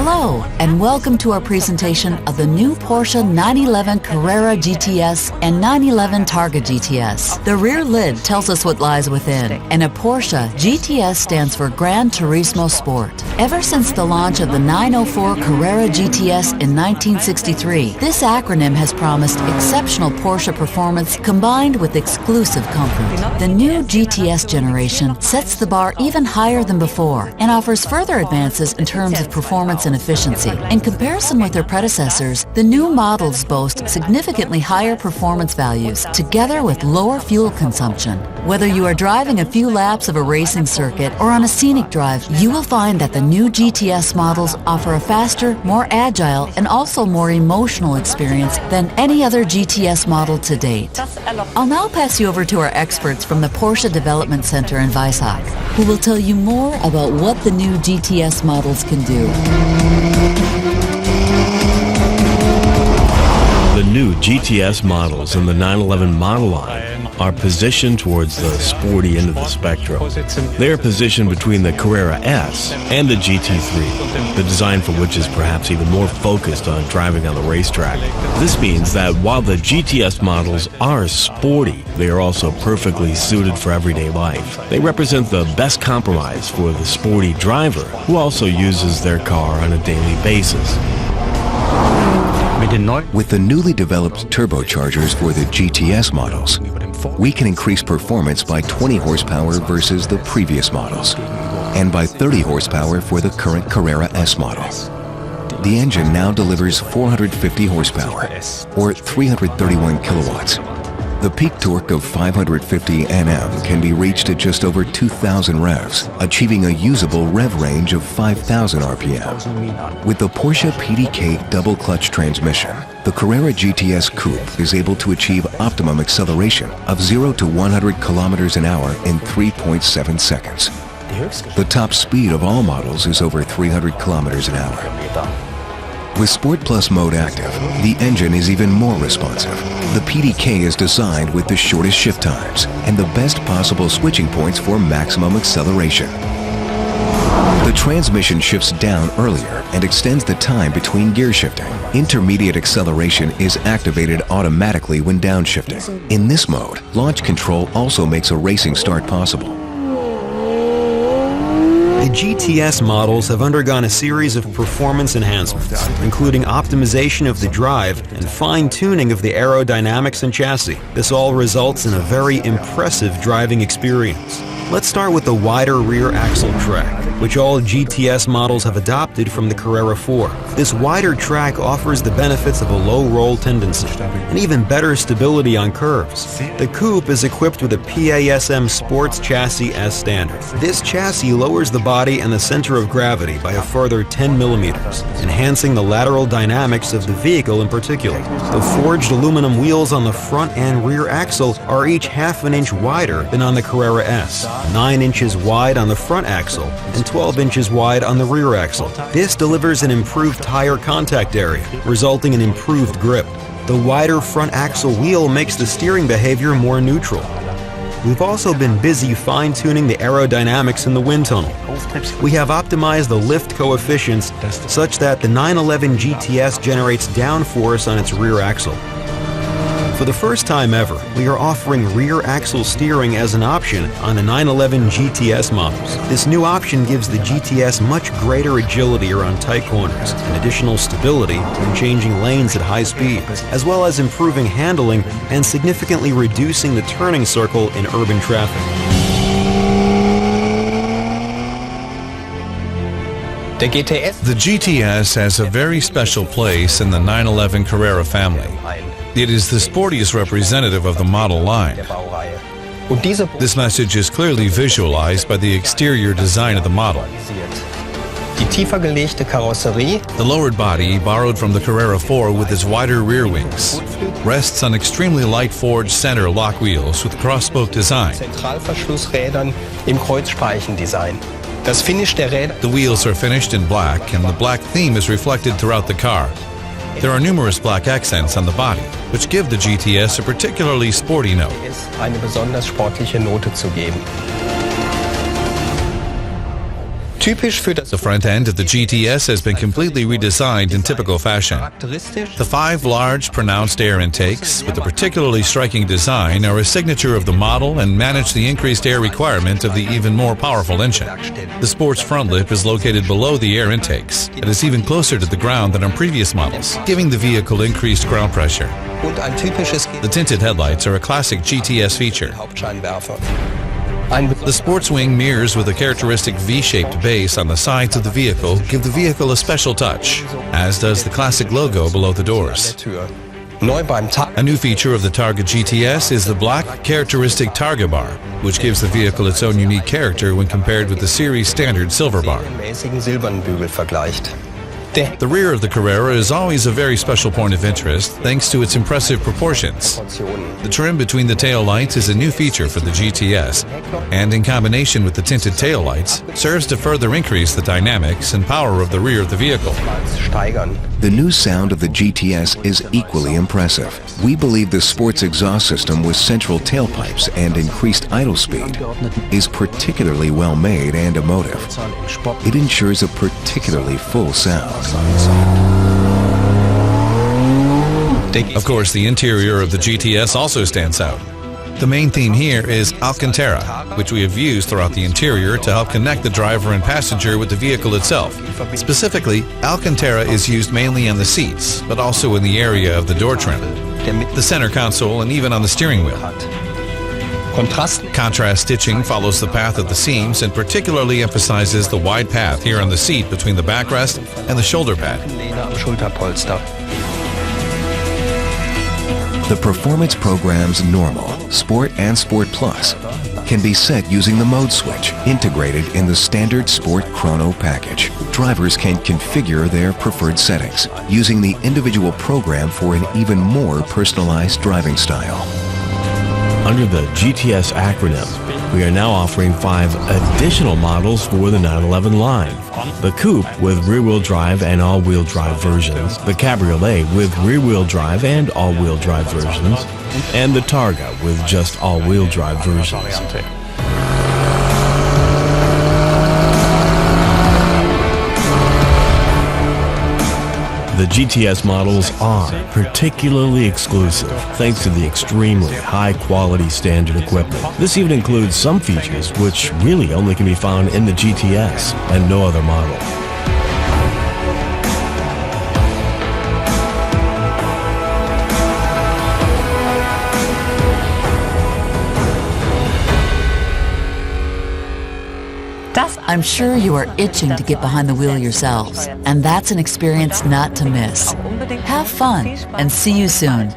Hello, and welcome to our presentation of the new Porsche 911 Carrera GTS and 911 Targa GTS. The rear lid tells us what lies within, and at Porsche, GTS stands for Gran Turismo Sport. Ever since the launch of the 904 Carrera GTS in 1963, this acronym has promised exceptional Porsche performance combined with exclusive comfort. The new GTS generation sets the bar even higher than before and offers further advances in terms of performance and efficiency. In comparison with their predecessors, the new models boast significantly higher performance values together with lower fuel consumption. Whether you are driving a few laps of a racing circuit or on a scenic drive, you will find that the new GTS models offer a faster, more agile, and also more emotional experience than any other GTS model to date. I'll now pass you over to our experts from the Porsche Development Center in Weissach, who will tell you more about what the new GTS models can do. The new GTS models in the 911 model line are positioned towards the sporty end of the spectrum. They are positioned between the Carrera S and the GT3, the design for which is perhaps even more focused on driving on the racetrack. This means that while the GTS models are sporty, they are also perfectly suited for everyday life. They represent the best compromise for the sporty driver who also uses their car on a daily basis. With the newly developed turbochargers for the GTS models, we can increase performance by 20 horsepower versus the previous models, and by 30 horsepower for the current Carrera S model. The engine now delivers 450 horsepower, or 331 kilowatts. The peak torque of 550 Nm can be reached at just over 2,000 revs, achieving a usable rev range of 5,000 RPM. With the Porsche PDK double-clutch transmission, the Carrera GTS Coupe is able to achieve optimum acceleration of 0 to 100 kilometers an hour in 3.7 seconds. The top speed of all models is over 300 kilometers an hour. With Sport Plus mode active, the engine is even more responsive. The PDK is designed with the shortest shift times and the best possible switching points for maximum acceleration. The transmission shifts down earlier and extends the time between gear shifting. Intermediate acceleration is activated automatically when downshifting. In this mode, launch control also makes a racing start possible. The GTS models have undergone a series of performance enhancements, including optimization of the drive and fine-tuning of the aerodynamics and chassis. This all results in a very impressive driving experience. Let's start with the wider rear axle track, which all GTS models have adopted from the Carrera 4. This wider track offers the benefits of a low roll tendency and even better stability on curves. The coupe is equipped with a PASM Sports chassis as standard. This chassis lowers the body and the center of gravity by a further 10 millimeters, enhancing the lateral dynamics of the vehicle in particular. The forged aluminum wheels on the front and rear axle are each half an inch wider than on the Carrera S, 9 inches wide on the front axle and 12 inches wide on the rear axle. This delivers an improved tire contact area, resulting in improved grip. The wider front axle wheel makes the steering behavior more neutral. We've also been busy fine-tuning the aerodynamics in the wind tunnel. We have optimized the lift coefficients such that the 911 GTS generates downforce on its rear axle. For the first time ever, we are offering rear axle steering as an option on the 911 GTS models. This new option gives the GTS much greater agility around tight corners and additional stability when changing lanes at high speed, as well as improving handling and significantly reducing the turning circle in urban traffic. The GTS has a very special place in the 911 Carrera family. It is the sportiest representative of the model line. This message is clearly visualized by the exterior design of the model. The lowered body, borrowed from the Carrera 4 with its wider rear wings, rests on extremely light forged center lock wheels with cross-spoke design. The wheels are finished in black, and the black theme is reflected throughout the car. There are numerous black accents on the body, which give the GTS a particularly sporty note. The front end of the GTS has been completely redesigned in typical fashion. The 5 large, pronounced air intakes, with a particularly striking design, are a signature of the model and manage the increased air requirement of the even more powerful engine. The sport's front lip is located below the air intakes. It is even closer to the ground than on previous models, giving the vehicle increased ground pressure. The tinted headlights are a classic GTS feature. The sports wing mirrors with a characteristic V-shaped base on the sides of the vehicle give the vehicle a special touch, as does the classic logo below the doors. A new feature of the Targa GTS is the black characteristic Targa bar, which gives the vehicle its own unique character when compared with the series standard silver bar. The rear of the Carrera is always a very special point of interest thanks to its impressive proportions. The trim between the tail lights is a new feature for the GTS, and in combination with the tinted tail lights, serves to further increase the dynamics and power of the rear of the vehicle. The new sound of the GTS is equally impressive. We believe the sports exhaust system with central tailpipes and increased idle speed is particularly well made and emotive. It ensures a particularly full sound. Of course, the interior of the GTS also stands out. The main theme here is Alcantara, which we have used throughout the interior to help connect the driver and passenger with the vehicle itself. Specifically, Alcantara is used mainly on the seats, but also in the area of the door trim, the center console, and even on the steering wheel. Contrast stitching follows the path of the seams and particularly emphasizes the wide path here on the seat between the backrest and the shoulder pad. The performance programs Normal, Sport, and Sport Plus can be set using the mode switch integrated in the standard Sport Chrono package. Drivers can configure their preferred settings using the individual program for an even more personalized driving style. Under the GTS acronym, we are now offering 5 additional models for the 911 line. The Coupe with rear-wheel drive and all-wheel drive versions, the Cabriolet with rear-wheel drive and all-wheel drive versions, and the Targa with just all-wheel drive versions. The GTS models are particularly exclusive thanks to the extremely high-quality standard equipment. This even includes some features which really only can be found in the GTS and no other model. I'm sure you are itching to get behind the wheel yourselves, and that's an experience not to miss. Have fun, and see you soon.